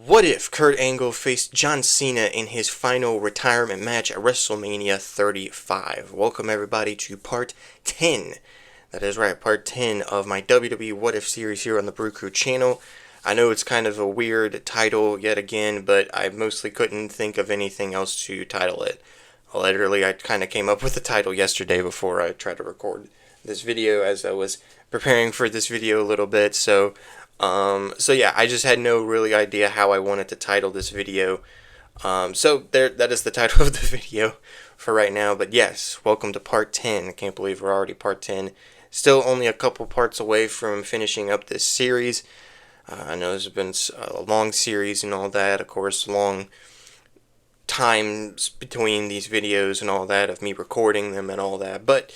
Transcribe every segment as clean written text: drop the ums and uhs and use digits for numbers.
What if Kurt Angle faced John Cena in his final retirement match at WrestleMania 35? Welcome everybody to part 10. That is right, part 10 of my WWE What If series here on the BrewCrew channel. I know it's kind of a weird title yet again, but I mostly couldn't think of anything else to title it. Literally, I kind of came up with the title yesterday before I tried to record this video as I was preparing for this video a little bit, so yeah, I just had no really idea how I wanted to title this video. That is the title of the video for right now. But yes, welcome to part 10. I can't believe we're already part 10. Still only a couple parts away from finishing up this series. I know there's been a long series and all that. Of course, long times between these videos and all that of me recording them and all that. But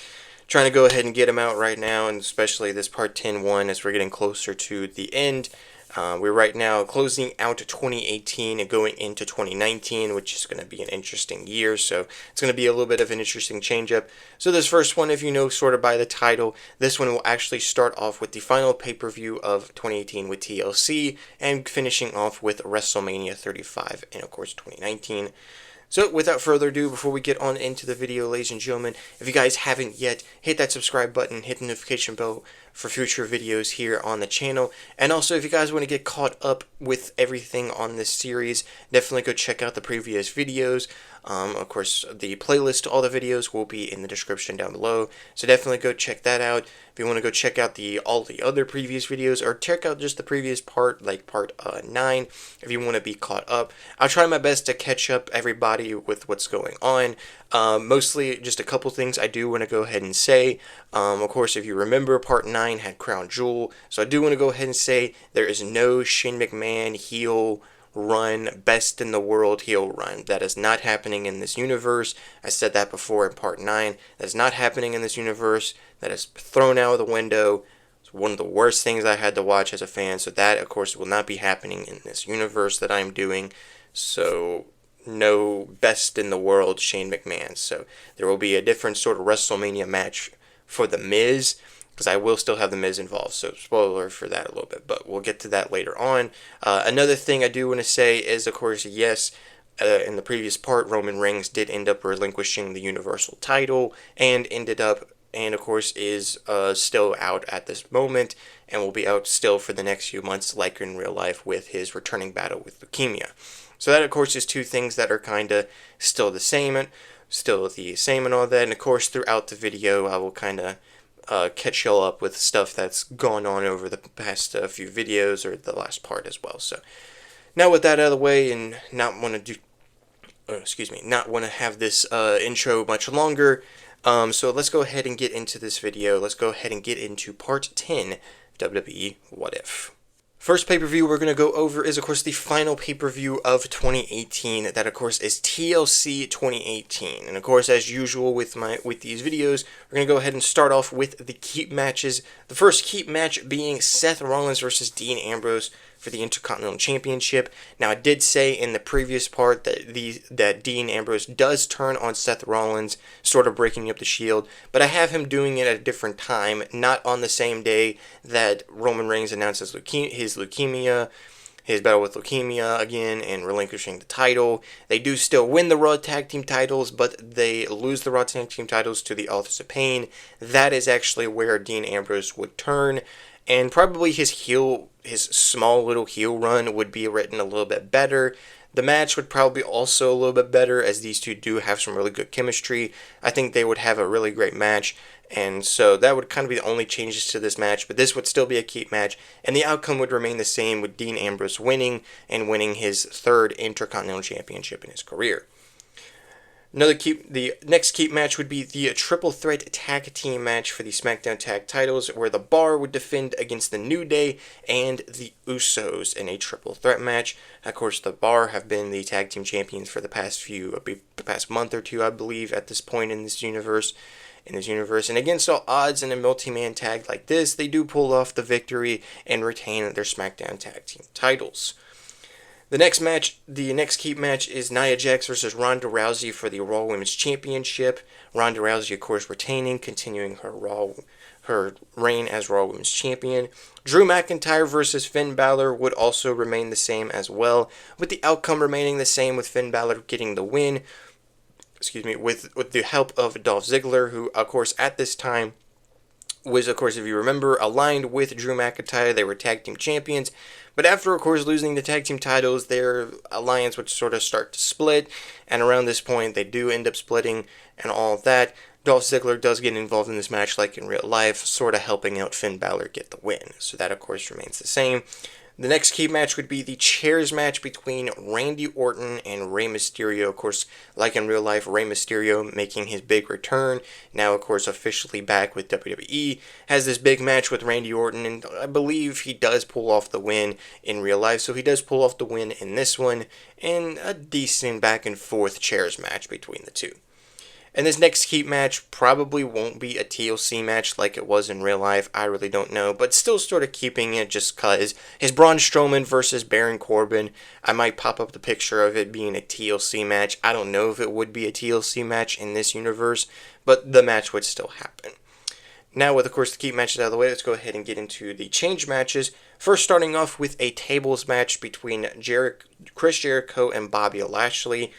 trying to go ahead and get them out right now, and especially this part 10-1 as we're getting closer to the end. We're right now closing out 2018 and going into 2019, which is going to be an interesting year, so it's going to be a little bit of an interesting change-up. So this first one, if you know sort of by the title, this one will actually start off with the final pay-per-view of 2018 with TLC, and finishing off with WrestleMania 35 and of course 2019. So, without further ado, before we get on into the video, ladies and gentlemen, if you guys haven't yet, hit that subscribe button, hit the notification bell for future videos here on the channel. And also, if you guys want to get caught up with everything on this series, definitely go check out the previous videos. Of course, the playlist to all the videos will be in the description down below, so definitely go check that out. If you want to go check out all the other previous videos, or check out just the previous part, like part 9, if you want to be caught up. I'll try my best to catch up everybody with what's going on. Mostly just a couple things I do want to go ahead and say. Of course, if you remember, part 9 had Crown Jewel, so I do want to go ahead and say there is no Shane McMahon heel run, best in the world heel run. That is not happening in this universe. I said that before in part 9. That is not happening in this universe. That is thrown out of the window. It's one of the worst things I had to watch as a fan, so that, of course, will not be happening in this universe that I'm doing. So, no best in the world Shane McMahon. So, there will be a different sort of WrestleMania match for The Miz, because I will still have The Miz involved, so spoiler for that a little bit, but we'll get to that later on. Another thing I do want to say is, of course, yes, in the previous part, Roman Reigns did end up relinquishing the Universal title, and of course, is still out at this moment, and will be out still for the next few months, like in real life, with his returning battle with leukemia. So that, of course, is two things that are kind of still the same and all that, and of course, throughout the video, I will kind of catch y'all up with stuff that's gone on over the past few videos, or the last part as well. So now with that out of the way, and not want to have this intro much longer, so let's go ahead and get into this video. Let's go ahead and get into part 10, WWE What If. First pay-per-view we're going to go over is, of course, the final pay-per-view of 2018. That, of course, is TLC 2018. And, of course, as usual with these videos, we're going to go ahead and start off with the keep matches. The first keep match being Seth Rollins versus Dean Ambrose for the Intercontinental Championship. Now, I did say in the previous part that Dean Ambrose does turn on Seth Rollins, sort of breaking up the Shield, but I have him doing it at a different time, not on the same day that Roman Reigns announces his battle with leukemia again, and relinquishing the title. They do still win the Raw Tag Team titles, but they lose the Raw Tag Team titles to the Authors of Pain. That is actually where Dean Ambrose would turn, and probably his small little heel run would be written a little bit better. The match would probably also a little bit better, as these two do have some really good chemistry. I think they would have a really great match, and so that would kind of be the only changes to this match, but this would still be a keep match, and the outcome would remain the same, with Dean Ambrose winning, and winning his third Intercontinental Championship in his career. The next keep match would be the Triple Threat Tag Team match for the SmackDown Tag Titles, where the Bar would defend against the New Day and the Usos in a Triple Threat match. Of course, the Bar have been the Tag Team Champions for the past month or two, I believe, at this point in this universe. And against all odds in a multi-man tag like this, they do pull off the victory and retain their SmackDown Tag Team titles. The next keep match is Nia Jax versus Ronda Rousey for the Raw Women's Championship. Ronda Rousey, of course, retaining, continuing her her reign as Raw Women's Champion. Drew McIntyre versus Finn Balor would also remain the same as well, with the outcome remaining the same, with Finn Balor getting the win, with the help of Dolph Ziggler, who, of course, at this time was, of course, if you remember, aligned with Drew McIntyre. They were tag team champions, but after, of course, losing the tag team titles, their alliance would sort of start to split, and around this point, they do end up splitting and all of that. Dolph Ziggler does get involved in this match like in real life, sort of helping out Finn Balor get the win. So that, of course, remains the same. The next key match would be the chairs match between Randy Orton and Rey Mysterio. Of course, like in real life, Rey Mysterio making his big return. Now, of course, officially back with WWE. Has this big match with Randy Orton, and I believe he does pull off the win in real life. So he does pull off the win in this one, and a decent back and forth chairs match between the two. And this next heat match probably won't be a TLC match like it was in real life. I really don't know, but still sort of keeping it just because his Braun Strowman versus Baron Corbin. I might pop up the picture of it being a TLC match. I don't know if it would be a TLC match in this universe, but the match would still happen. Now, with, of course, the key matches out of the way, let's go ahead and get into the change matches. First, starting off with a tables match between Chris Jericho and Bobby Lashley.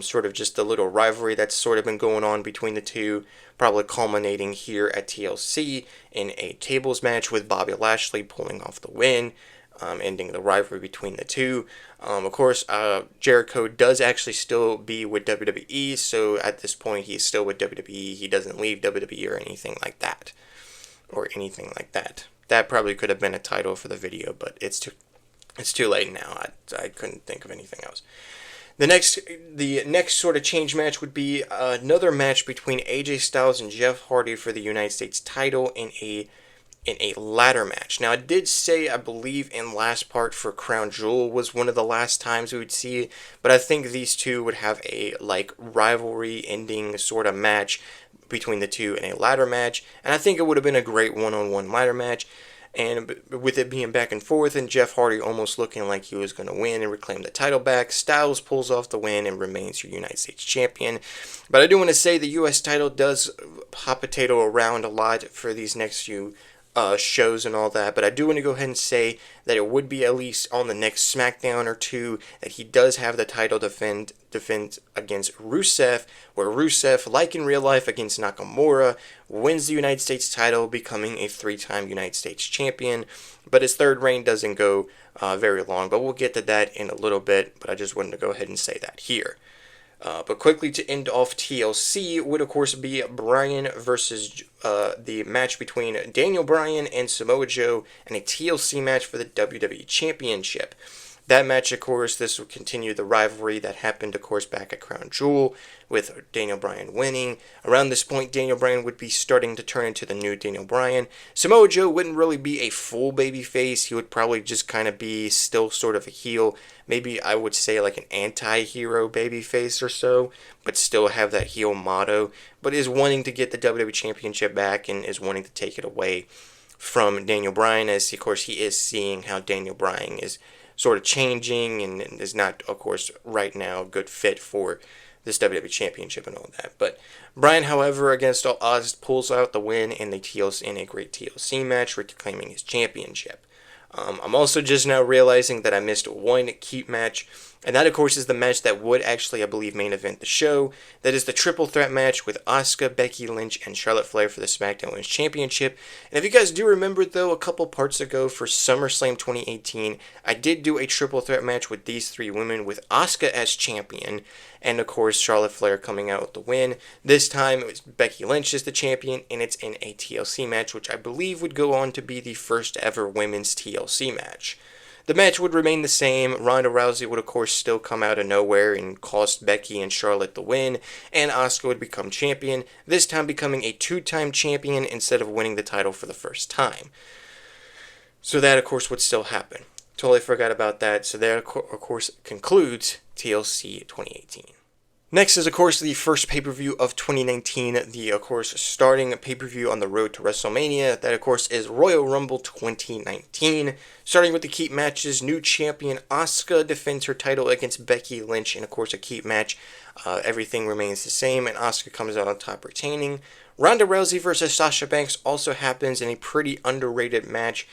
Sort of just a little rivalry that's sort of been going on between the two, probably culminating here at TLC in a tables match with Bobby Lashley pulling off the win, ending the rivalry between the two. Of course, Jericho does actually still be with WWE, so at this point he's still with WWE. He doesn't leave WWE or anything like that. That probably could have been a title for the video, but it's too late now. I couldn't think of anything else. The next sort of change match would be another match between AJ Styles and Jeff Hardy for the United States title in a ladder match. Now, I did say, I believe in last part for Crown Jewel was one of the last times we would see it, but I think these two would have a rivalry ending sort of match between the two in a ladder match, and I think it would have been a great one-on-one ladder match. And with it being back and forth and Jeff Hardy almost looking like he was going to win and reclaim the title back, Styles pulls off the win and remains your United States champion. But I do want to say the U.S. title does hot potato around a lot for these next few shows and all that, but I do want to go ahead and say that it would be at least on the next SmackDown or two that he does have the title defend against Rusev, where Rusev, like in real life against Nakamura, wins the United States title, becoming a 3-time United States champion. But his third reign doesn't go very long, but we'll get to that in a little bit, but I just wanted to go ahead and say that here. But quickly to end off TLC would, of course, be Bryan versus the match between Daniel Bryan and Samoa Joe in a TLC match for the WWE Championship. That match, of course, this will continue the rivalry that happened, of course, back at Crown Jewel with Daniel Bryan winning. Around this point, Daniel Bryan would be starting to turn into the new Daniel Bryan. Samoa Joe wouldn't really be a full babyface. He would probably just kind of be still sort of a heel. Maybe I would say like an anti-hero babyface or so, but still have that heel motto. But is wanting to get the WWE Championship back and is wanting to take it away from Daniel Bryan, as, of course, he is seeing how Daniel Bryan is sort of changing and is not, of course, right now a good fit for this WWE Championship and all that. But Bryan, however, against all odds, pulls out the win in a great TLC match, reclaiming his championship. I'm also just now realizing that I missed one keep match, and that, of course, is the match that would actually, I believe, main event the show. That is the triple threat match with Asuka, Becky Lynch, and Charlotte Flair for the SmackDown Women's Championship. And if you guys do remember, though, a couple parts ago for SummerSlam 2018, I did do a triple threat match with these three women, with Asuka as champion, and, of course, Charlotte Flair coming out with the win. This time, it was Becky Lynch as the champion, and it's in a TLC match, which I believe would go on to be the first ever women's TLC match. The match would remain the same. Ronda Rousey would, of course, still come out of nowhere and cost Becky and Charlotte the win, and Asuka would become champion, this time becoming a 2-time champion instead of winning the title for the first time. So that, of course, would still happen. Totally forgot about that. So that, of course, concludes TLC 2018. Next is, of course, the first pay-per-view of 2019, the, of course, starting pay-per-view on the road to WrestleMania. That, of course, is Royal Rumble 2019. Starting with the key matches, new champion Asuka defends her title against Becky Lynch in, of course, a key match. Everything remains the same, and Asuka comes out on top retaining. Ronda Rousey versus Sasha Banks also happens in a pretty underrated match,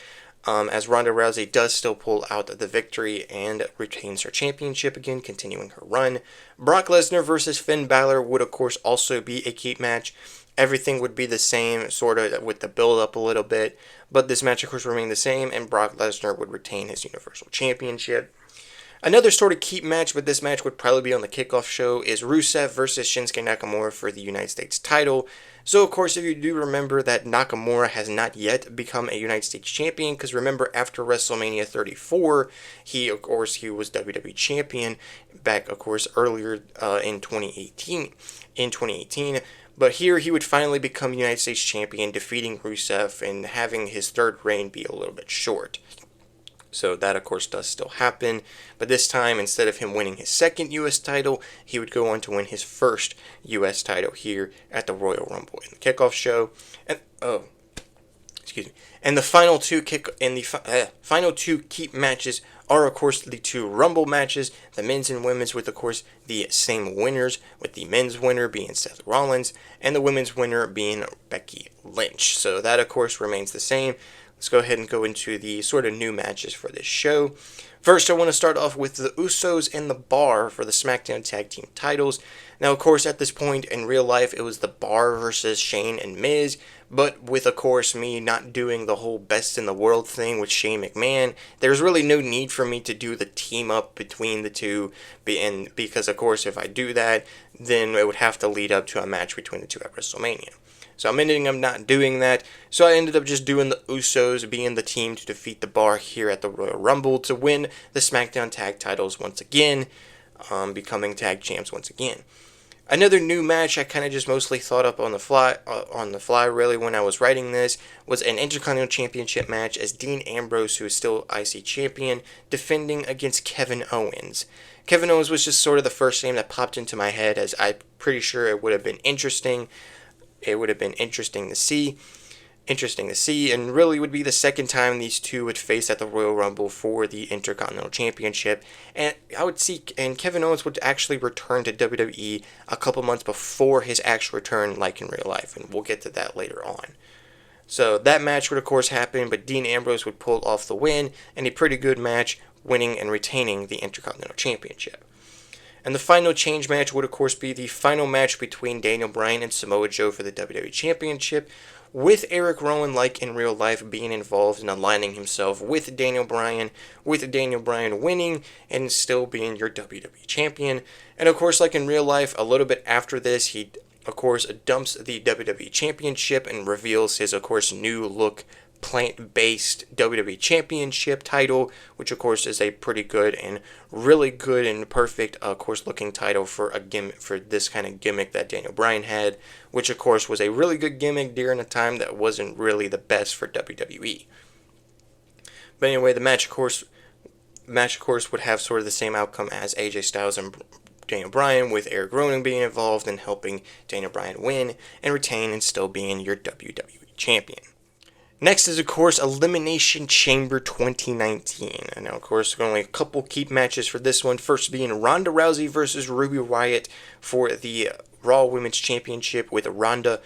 as Ronda Rousey does still pull out the victory and retains her championship again, continuing her run. Brock Lesnar versus Finn Balor would, of course, also be a key match. Everything would be the same, sort of, with the build-up a little bit, but this match, of course, remained the same, and Brock Lesnar would retain his Universal Championship. Another sort of key match, but this match would probably be on the kickoff show, is Rusev versus Shinsuke Nakamura for the United States title. So, of course, if you do remember that Nakamura has not yet become a United States champion, because remember, after WrestleMania 34, he was WWE champion back, of course, earlier in 2018. But here he would finally become United States champion, defeating Rusev and having his third reign be a little bit short. So that, of course, does still happen. But this time, instead of him winning his second U.S. title, he would go on to win his first U.S. title here at the Royal Rumble in the kickoff show. And the final two final two key matches are, of course, the two Rumble matches, the men's and women's, with, of course, the same winners, with the men's winner being Seth Rollins and the women's winner being Becky Lynch. So that, of course, remains the same. Let's go ahead and go into the sort of new matches for this show. First, I want to start off with the Usos and the Bar for the SmackDown Tag Team titles. Now, of course, at this point in real life, it was the Bar versus Shane and Miz, but with, of course, me not doing the whole best in the world thing with Shane McMahon, there's really no need for me to do the team up between the two, because, of course, if I do that, then it would have to lead up to a match between the two at WrestleMania. So I'm ending up not doing that. So I ended up just doing the Usos being the team to defeat the Bar here at the Royal Rumble to win the SmackDown Tag titles once again, becoming tag champs once again. Another new match I kind of just mostly thought up on the fly really when I was writing this, was an Intercontinental Championship match as Dean Ambrose, who is still IC champion, defending against Kevin Owens. Kevin Owens was just sort of the first name that popped into my head, as I'm pretty sure it would have been interesting. It would have been interesting to see, and really would be the second time these two would face at the Royal Rumble for the Intercontinental Championship. And Kevin Owens would actually return to WWE a couple months before his actual return, like in real life, and we'll get to that later on. So that match would, of course, happen, but Dean Ambrose would pull off the win, and a pretty good match, winning and retaining the Intercontinental Championship. And the final change match would, of course, be the final match between Daniel Bryan and Samoa Joe for the WWE Championship, with Eric Rowan, like in real life, being involved in aligning himself with Daniel Bryan winning and still being your WWE Champion. And, of course, like in real life, a little bit after this, he, of course, dumps the WWE Championship and reveals his, of course, new look plant-based WWE Championship title, which, of course, is a pretty good and really good and perfect, of course, looking title for a gimmick, for this kind of gimmick that Daniel Bryan had, which, of course, was a really good gimmick during a time that wasn't really the best for WWE. But anyway, the match, of course, would have sort of the same outcome as AJ Styles and Daniel Bryan, with Eric Rowan being involved in helping Daniel Bryan win and retain and still being your WWE Champion. Next is, of course, Elimination Chamber 2019. And now, of course, only a couple key matches for this one. First being Ronda Rousey versus Ruby Riott for the Raw Women's Championship, with Ronda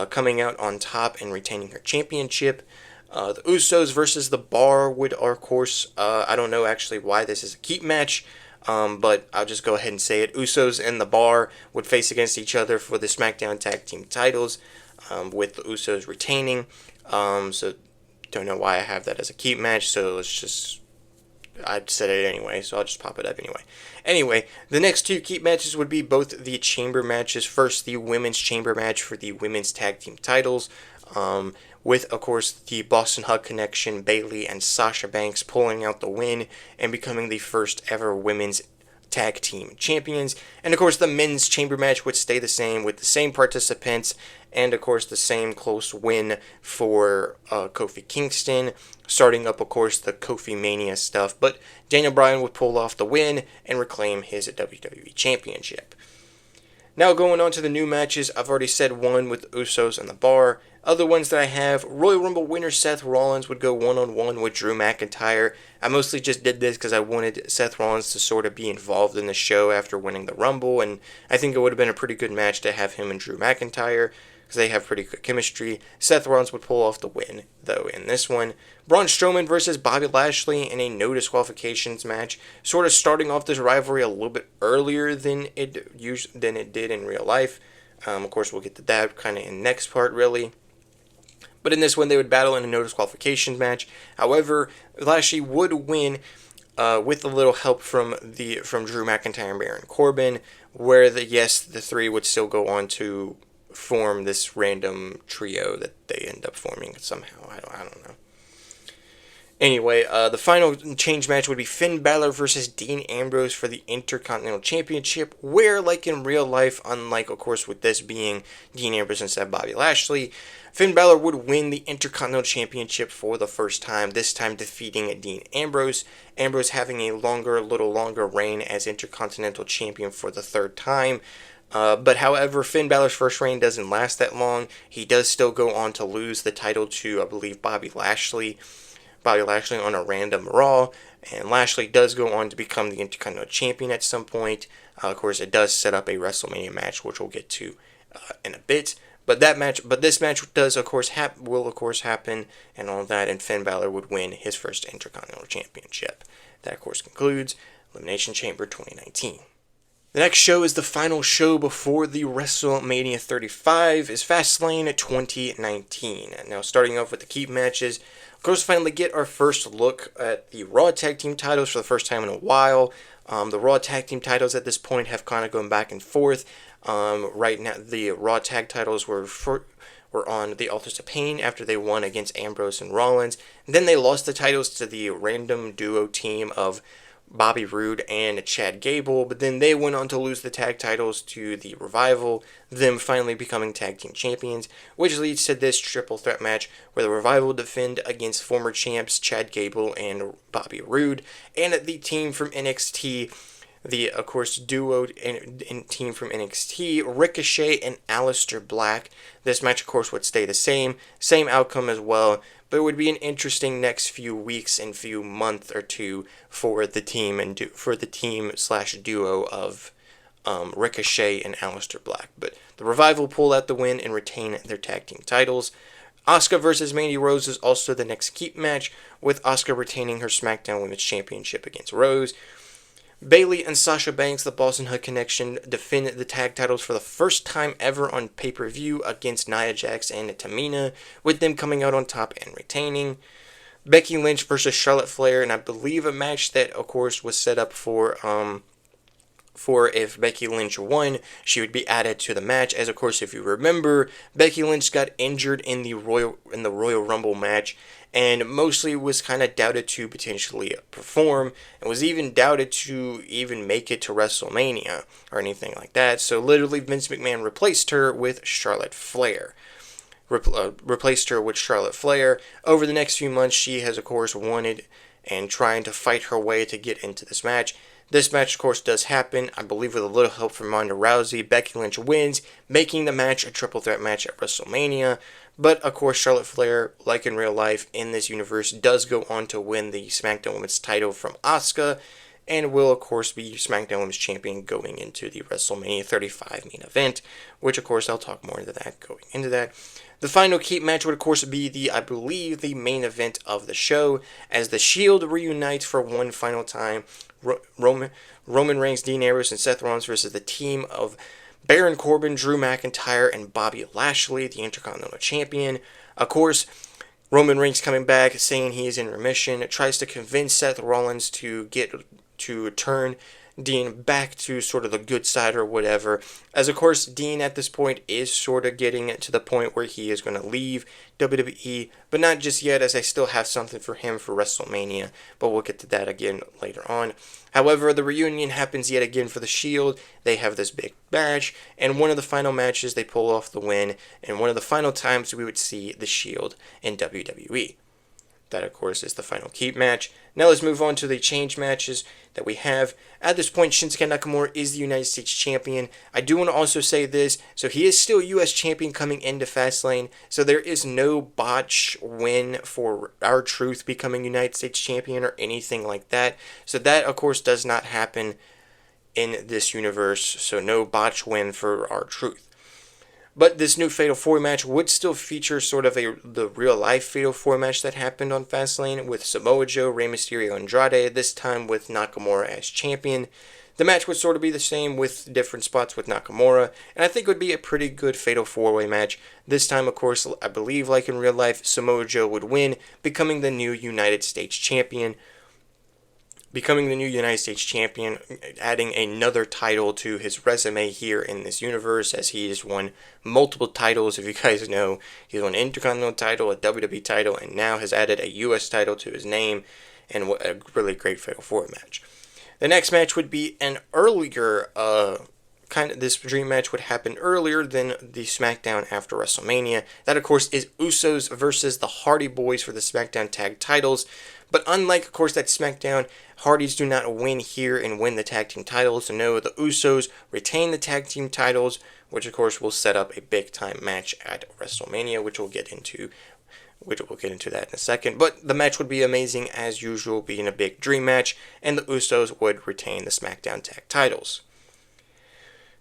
coming out on top and retaining her championship. The Usos versus the Bar would, of course, I don't know actually why this is a key match, but I'll just go ahead and say it. Usos and the Bar would face against each other for the SmackDown Tag Team titles, with the Usos retaining. So don't know why I have that as a key match, so I said it anyway, so I'll just pop it up anyway. Anyway, the next two key matches would be both the chamber matches. First, the women's chamber match for the women's tag team titles, with, of course, the Boston Hug Connection, Bayley and Sasha Banks pulling out the win and becoming the first ever women's tag team champions. And, of course, the men's chamber match would stay the same, with the same participants, and, of course, the same close win for Kofi Kingston, starting up, of course, the Kofi Mania stuff. But Daniel Bryan would pull off the win and reclaim his WWE Championship. Now going on to the new matches, I've already said one with the Usos and the Bar. Other ones that I have, Royal Rumble winner Seth Rollins would go one-on-one with Drew McIntyre. I mostly just did this because I wanted Seth Rollins to sort of be involved in the show after winning the Rumble, and I think it would have been a pretty good match to have him and Drew McIntyre, because they have pretty good chemistry. Seth Rollins would pull off the win, though, in this one. Braun Strowman versus Bobby Lashley in a no disqualifications match, sort of starting off this rivalry a little bit earlier than it did in real life. Of course, we'll get to that kind of in the next part, really. But in this one, they would battle in a no disqualifications match. However, Lashley would win with a little help from Drew McIntyre and Baron Corbin, where the three would still go on to form this random trio that they end up forming somehow. I don't know. Anyway, the final change match would be Finn Balor versus Dean Ambrose for the Intercontinental Championship, where, like in real life, unlike, of course, with this being Dean Ambrose instead of Bobby Lashley, Finn Balor would win the Intercontinental Championship for the first time, this time defeating Dean Ambrose. Ambrose having a little longer reign as Intercontinental Champion for the third time. But however, Finn Balor's first reign doesn't last that long. He does still go on to lose the title to, I believe, Bobby Lashley on a random Raw, and Lashley does go on to become the Intercontinental Champion at some point. Of course, it does set up a WrestleMania match, which we'll get to in a bit. But this match will of course happen, and all that, and Finn Balor would win his first Intercontinental Championship. That, of course, concludes Elimination Chamber 2019. The next show is the final show before the WrestleMania 35 is Fastlane 2019. Now, starting off with the key matches, of course, finally get our first look at the Raw Tag Team titles for the first time in a while. The Raw Tag Team titles at this point have kind of gone back and forth. Right now, the Raw Tag titles were on the Authors of Pain after they won against Ambrose and Rollins. And then they lost the titles to the random duo team of Bobby Roode and Chad Gable, but then they went on to lose the tag titles to the Revival, them finally becoming tag team champions, which leads to this triple threat match where the Revival defend against former champs Chad Gable and Bobby Roode, and the team from NXT, the, of course, duo and team from NXT, Ricochet and Aleister Black. This match, of course, would stay the same outcome as well, but it would be an interesting next few weeks and few month or two for the team / duo of Ricochet and Aleister Black. But the Revival pull out the win and retain their tag team titles. Asuka versus Mandy Rose is also the next keep match, with Asuka retaining her SmackDown Women's Championship against Rose. Bayley and Sasha Banks, the Boston Hood Connection, defend the tag titles for the first time ever on pay-per-view against Nia Jax and Tamina, with them coming out on top and retaining. Becky Lynch versus Charlotte Flair, and I believe a match that, of course, was set up for if Becky Lynch won, she would be added to the match, as, of course, if you remember, Becky Lynch got injured in the Royal Rumble match, and mostly was kind of doubted to potentially perform, and was even doubted to even make it to WrestleMania, or anything like that, so literally Vince McMahon replaced her with Charlotte Flair. Over the next few months, she has, of course, wanted and trying to fight her way to get into this match. This match, of course, does happen, I believe with a little help from Ronda Rousey. Becky Lynch wins, making the match a triple threat match at WrestleMania. But, of course, Charlotte Flair, like in real life, in this universe, does go on to win the SmackDown Women's title from Asuka, and will, of course, be SmackDown Women's Champion going into the WrestleMania 35 main event, which, of course, I'll talk more into that going into that. The final keep match would, of course, be I believe, the main event of the show, as the Shield reunites for one final time. Roman Reigns, Dean Ambrose, and Seth Rollins versus the team of Baron Corbin, Drew McIntyre, and Bobby Lashley, the Intercontinental Champion. Of course, Roman Reigns coming back, saying he is in remission, tries to convince Seth Rollins to turn Dean back to sort of the good side or whatever, as of course Dean at this point is sort of getting to the point where he is going to leave WWE, but not just yet, as I still have something for him for WrestleMania, but we'll get to that again later on. However, the reunion happens yet again for the Shield. They have this big match, and one of the final matches they pull off the win, and one of the final times we would see the Shield in WWE. That, of course, is the final keep match. Now let's move on to the change matches that we have. At this point, Shinsuke Nakamura is the United States Champion. I do want to also say this. So he is still U.S. Champion coming into Fastlane. So there is no botch win for R-Truth becoming United States Champion or anything like that. So that, of course, does not happen in this universe. So no botch win for R-Truth. But this new Fatal 4 match would still feature sort of the real-life Fatal 4 match that happened on Fastlane with Samoa Joe, Rey Mysterio, Andrade, this time with Nakamura as champion. The match would sort of be the same with different spots with Nakamura, and I think it would be a pretty good Fatal 4-way match. This time, of course, I believe, like in real life, Samoa Joe would win, becoming the new United States Champion. Adding another title to his resume here in this universe, as he has won multiple titles. If you guys know, he's won an Intercontinental title, a WWE title, and now has added a U.S. title to his name, and a really great Fatal 4 match. The next match would be an earlier, this dream match would happen earlier than the SmackDown after WrestleMania. That, of course, is Usos versus the Hardy Boys for the SmackDown Tag Titles. But unlike, of course, that SmackDown, Hardys do not win here and win the tag team titles. So no, the Usos retain the tag team titles, which, of course, will set up a big-time match at WrestleMania, which we'll get into that in a second. But the match would be amazing, as usual, being a big dream match, and the Usos would retain the SmackDown tag titles.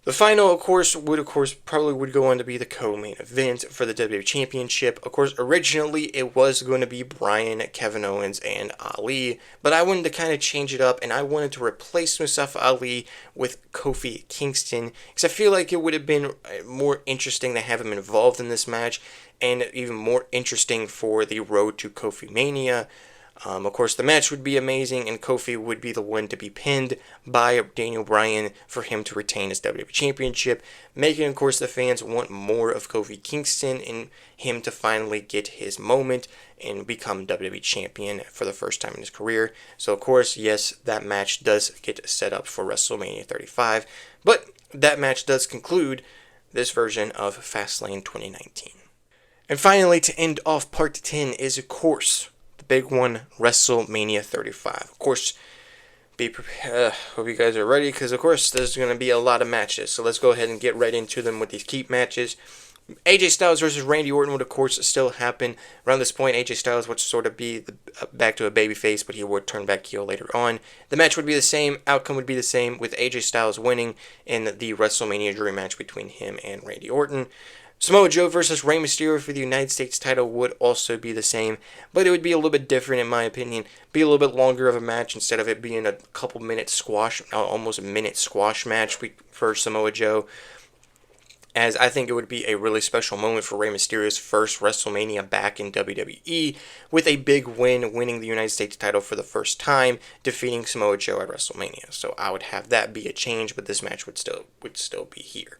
The final, of course, probably would go on to be the co-main event for the WWE Championship. Of course, originally it was going to be Bryan, Kevin Owens, and Ali, but I wanted to kind of change it up, and I wanted to replace Mustafa Ali with Kofi Kingston, because I feel like it would have been more interesting to have him involved in this match, and even more interesting for the road to Kofi Mania. Of course, the match would be amazing, and Kofi would be the one to be pinned by Daniel Bryan for him to retain his WWE Championship, making, of course, the fans want more of Kofi Kingston and him to finally get his moment and become WWE Champion for the first time in his career. So, of course, yes, that match does get set up for WrestleMania 35, but that match does conclude this version of Fastlane 2019. And finally, to end off Part 10 is, of course, big one, WrestleMania 35. Of course, be prepared. Hope you guys are ready, because of course there's going to be a lot of matches. So let's go ahead and get right into them with these keep matches. AJ Styles versus Randy Orton would, of course, still happen. Around this point, AJ Styles would sort of be back to a babyface, but he would turn back heel later on. The match would be the same. Outcome would be the same, with AJ Styles winning in the WrestleMania dream match between him and Randy Orton. Samoa Joe versus Rey Mysterio for the United States title would also be the same, but it would be a little bit different in my opinion. Be a little bit longer of a match instead of it being a couple minute squash, almost a minute squash match for Samoa Joe, as I think it would be a really special moment for Rey Mysterio's first WrestleMania back in WWE, with a big win, winning the United States title for the first time, defeating Samoa Joe at WrestleMania. So I would have that be a change, but this match would still be here.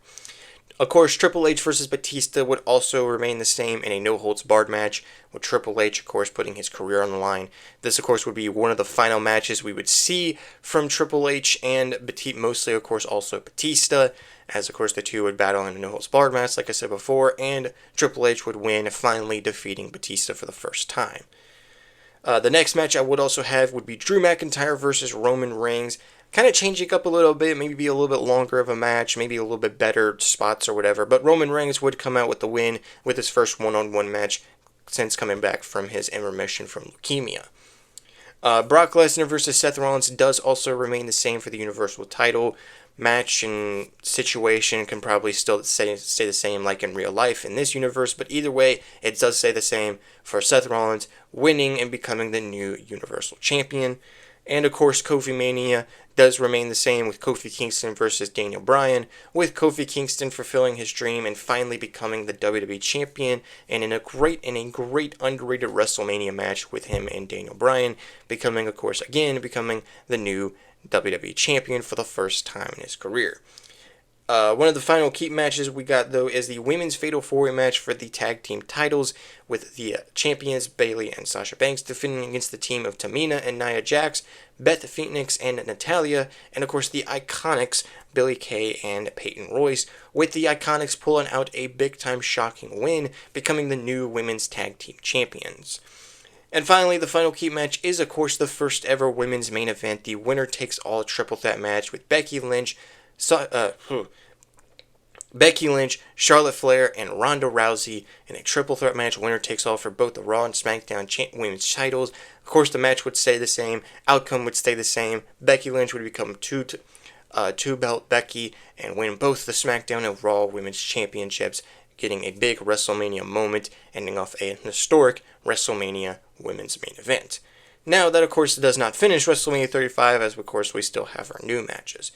Of course, Triple H versus Batista would also remain the same in a no-holds-barred match, with Triple H, of course, putting his career on the line. This, of course, would be one of the final matches we would see from Triple H and Batista, mostly, of course, also Batista, as, of course, the two would battle in a no-holds-barred match, like I said before, and Triple H would win, finally defeating Batista for the first time. The next match I would also have would be Drew McIntyre versus Roman Reigns. Kind of changing up a little bit, maybe be a little bit longer of a match, maybe a little bit better spots or whatever. But Roman Reigns would come out with the win with his first one-on-one match since coming back from his remission from leukemia. Brock Lesnar versus Seth Rollins does also remain the same for the Universal title. Match and situation can probably still stay the same like in real life in this universe, but either way, it does stay the same for Seth Rollins winning and becoming the new Universal Champion. And of course, Kofi Mania does remain the same with Kofi Kingston versus Daniel Bryan, with Kofi Kingston fulfilling his dream and finally becoming the WWE Champion, and in a great underrated WrestleMania match with him and Daniel Bryan, becoming the new WWE Champion for the first time in his career. One of the final keep matches we got, though, is the Women's Fatal 4-Way match for the tag team titles, with the champions Bayley and Sasha Banks defending against the team of Tamina and Nia Jax, Beth Phoenix and Natalya, and of course the Iconics, Billie Kay and Peyton Royce, with the Iconics pulling out a big-time shocking win, becoming the new Women's Tag Team Champions. And finally, the final key match is, of course, the first ever women's main event, the winner takes all triple threat match with Becky Lynch, Charlotte Flair, and Ronda Rousey in a triple threat match, winner takes all for both the Raw and SmackDown women's titles. Of course, the match would stay the same, outcome would stay the same. Becky Lynch would become two-belt Becky and win both the SmackDown and Raw women's championships, getting a big WrestleMania moment, ending off a historic WrestleMania women's main event. Now, that of course does not finish WrestleMania 35, as of course we still have our new matches.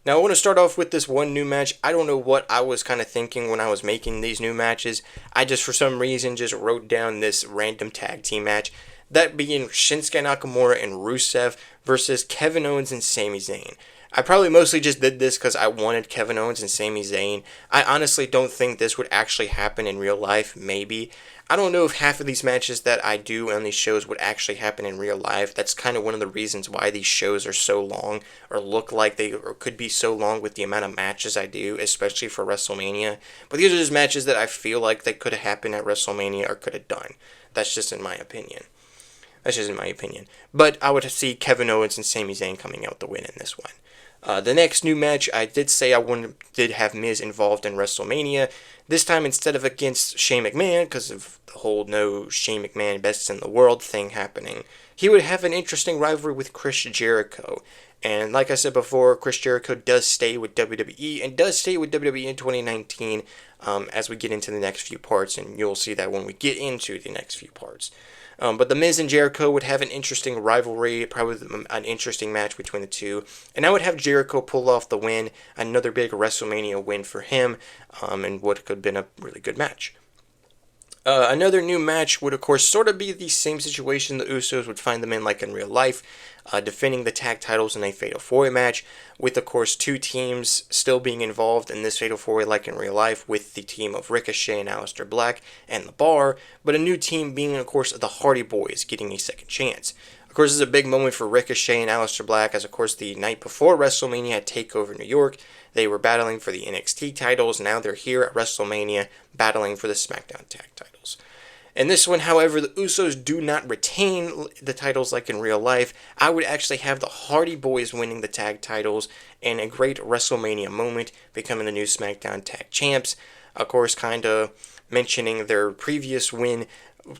Now, I want to start off with this one new match. I don't know what I was kind of thinking when I was making these new matches. I just, for some reason, just wrote down this random tag team match. That being Shinsuke Nakamura and Rusev versus Kevin Owens and Sami Zayn. I probably mostly just did this because I wanted Kevin Owens and Sami Zayn. I honestly don't think this would actually happen in real life, maybe. I don't know if half of these matches that I do on these shows would actually happen in real life. That's kind of one of the reasons why these shows are so long, or look like they or could be so long with the amount of matches I do, especially for WrestleMania. But these are just matches that I feel like they could have happened at WrestleMania or could have done. That's just in my opinion. But I would see Kevin Owens and Sami Zayn coming out the win in this one. The next new match, I did say did have Miz involved in WrestleMania. This time, instead of against Shane McMahon, because of the whole no Shane McMahon best in the world thing happening, he would have an interesting rivalry with Chris Jericho. And like I said before, Chris Jericho does stay with WWE, and does stay with WWE in 2019, as we get into the next few parts, and you'll see that when we get into the next few parts. But The Miz and Jericho would have an interesting rivalry, probably an interesting match between the two. And I would have Jericho pull off the win, another big WrestleMania win for him, and what could have been a really good match. Another new match would, of course, sort of be the same situation the Usos would find them in like in real life, defending the tag titles in a Fatal 4-Way match, with, of course, two teams still being involved in this Fatal 4-Way like in real life, with the team of Ricochet and Aleister Black and The Bar, but a new team being, of course, the Hardy Boys getting a second chance. Of course, this is a big moment for Ricochet and Aleister Black, as, of course, the night before WrestleMania at TakeOver New York, they were battling for the NXT titles. Now they're here at WrestleMania battling for the SmackDown tag titles. In this one, however, the Usos do not retain the titles like in real life. I would actually have the Hardy Boys winning the tag titles in a great WrestleMania moment, becoming the new SmackDown tag champs. Of course, kind of mentioning their previous win,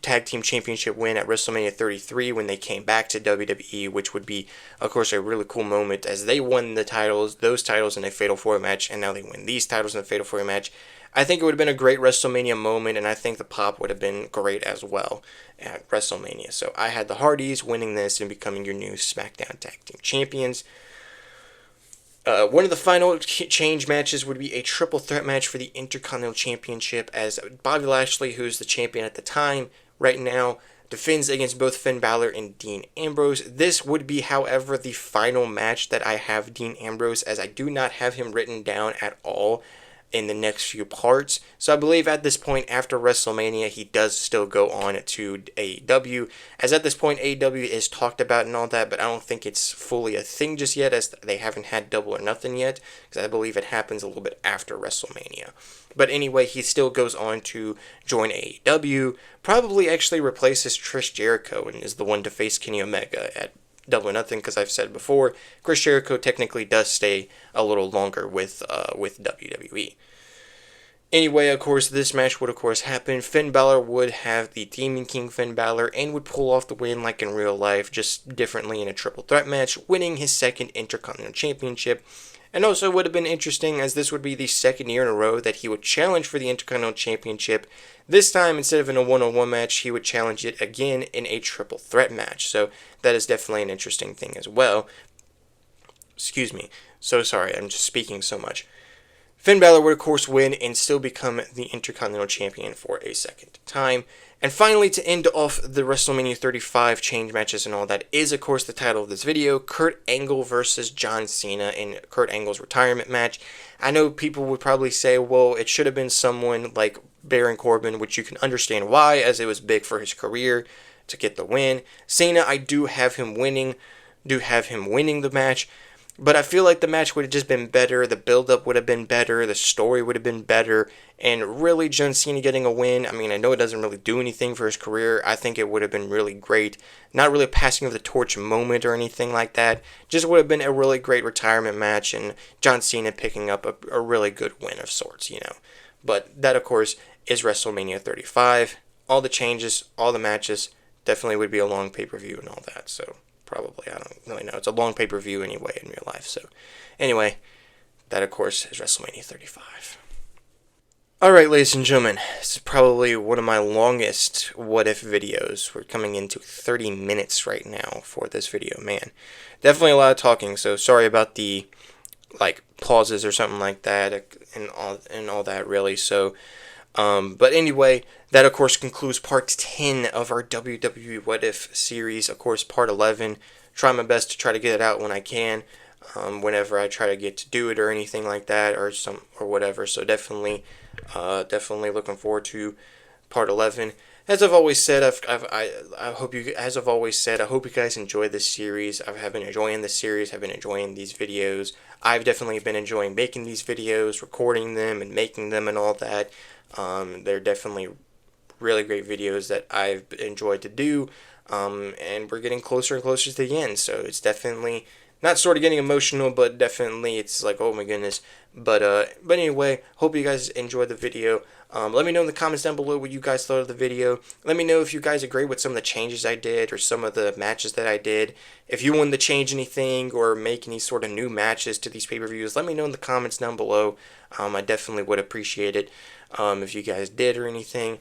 tag team championship win at WrestleMania 33 when they came back to WWE, which would be, of course, a really cool moment as they won those titles in a Fatal 4-Way match, and now they win these titles in a Fatal 4-Way match. I think it would have been a great WrestleMania moment, and I think the pop would have been great as well at WrestleMania. So I had the Hardys winning this and becoming your new SmackDown Tag Team Champions. One of the final change matches would be a triple threat match for the Intercontinental Championship, as Bobby Lashley, who's the champion at the time, right now, defends against both Finn Balor and Dean Ambrose. This would be, however, the final match that I have Dean Ambrose, as I do not have him written down at all in the next few parts. So I believe at this point, after WrestleMania, he does still go on to AEW, as at this point AEW is talked about and all that, but I don't think it's fully a thing just yet, as they haven't had Double or Nothing yet, because I believe it happens a little bit after WrestleMania. But anyway, he still goes on to join AEW, probably actually replaces Chris Jericho and is the one to face Kenny Omega at Double or Nothing, because I've said before, Chris Jericho technically does stay a little longer with WWE. Anyway, of course, this match would, of course, happen. Finn Balor would have the Demon King Finn Balor and would pull off the win like in real life, just differently in a triple threat match, winning his second Intercontinental Championship. And also would have been interesting, as this would be the second year in a row that he would challenge for the Intercontinental Championship. This time, instead of in a one-on-one match, he would challenge it again in a triple threat match. So that is definitely an interesting thing as well. Excuse me. So sorry, I'm just speaking so much. Finn Balor would, of course, win and still become the Intercontinental Champion for a second time. And finally, to end off the WrestleMania 35 change matches and all that is, of course, the title of this video, Kurt Angle versus John Cena in Kurt Angle's retirement match. I know people would probably say, well, it should have been someone like Baron Corbin, which you can understand why, as it was big for his career to get the win. Cena, I do have him winning the match. But I feel like the match would have just been better, the build-up would have been better, the story would have been better, and really John Cena getting a win, I mean, I know it doesn't really do anything for his career, I think it would have been really great. Not really a passing of the torch moment or anything like that, just would have been a really great retirement match, and John Cena picking up a really good win of sorts, you know. But that, of course, is WrestleMania 35. All the changes, all the matches, definitely would be a long pay-per-view and all that, so probably, I don't really know. It's a long pay-per-view anyway in real life, so anyway, that of course is WrestleMania 35. Alright, ladies and gentlemen, this is probably one of my longest What If videos. We're coming into 30 minutes right now for this video, man. Definitely a lot of talking, so sorry about the, like, pauses or something like that, and all that, really, so, but anyway, that of course concludes part 10 of our WWE What If series. Of course, part 11, try my best to try to get it out when I can, whenever I try to get to do it or anything like that, or whatever, so definitely looking forward to part 11. As I've always said, I hope you guys enjoy this series. I have been enjoying this series. I've been enjoying these videos. I've definitely been enjoying making these videos, recording them, and making them and all that. They're definitely really great videos that I've enjoyed to do, and we're getting closer and closer to the end, so it's definitely not sort of getting emotional, but definitely it's like, oh my goodness. But anyway, hope you guys enjoyed the video. Let me know in the comments down below what you guys thought of the video. Let me know if you guys agree with some of the changes I did or some of the matches that I did. If you wanted to change anything or make any sort of new matches to these pay-per-views, let me know in the comments down below. I definitely would appreciate it if you guys did or anything.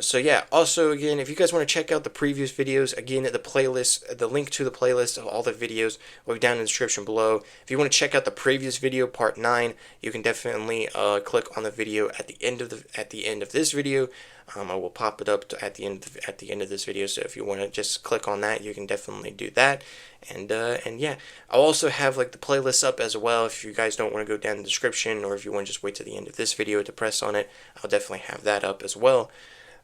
So yeah, also again, if you guys want to check out the previous videos, again, the playlist, the link to the playlist of all the videos will be down in the description below. If you want to check out the previous video, part 9, you can definitely click on the video at the end of this video. I will pop it up at the end of this video, so if you want to just click on that, you can definitely do that. And yeah, I'll also have like the playlist up as well. If you guys don't want to go down in the description, or if you want to just wait to the end of this video to press on it, I'll definitely have that up as well.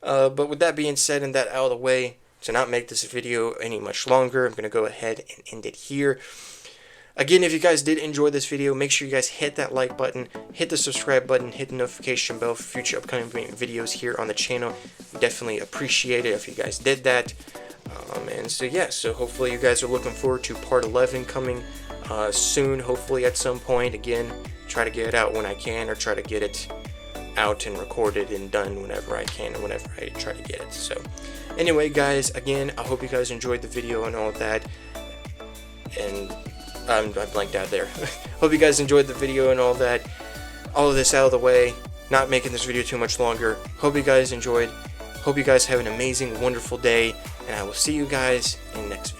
But with that being said and that out of the way, to not make this video any much longer, I'm going to go ahead and end it here. Again, if you guys did enjoy this video, make sure you guys hit that like button, hit the subscribe button, hit the notification bell for future upcoming videos here on the channel. We definitely appreciate it if you guys did that. And so yeah, so hopefully you guys are looking forward to part 11 coming soon, hopefully at some point. Again, try to get it out when I can, or try to get it out and recorded and done whenever I can, or whenever I try to get it. So anyway, guys, again, I hope you guys enjoyed the video and all that. And I blanked out there. Hope you guys enjoyed the video and all that. All of this out of the way, not making this video too much longer. Hope you guys enjoyed. Hope you guys have an amazing, wonderful day, and I will see you guys in the next video.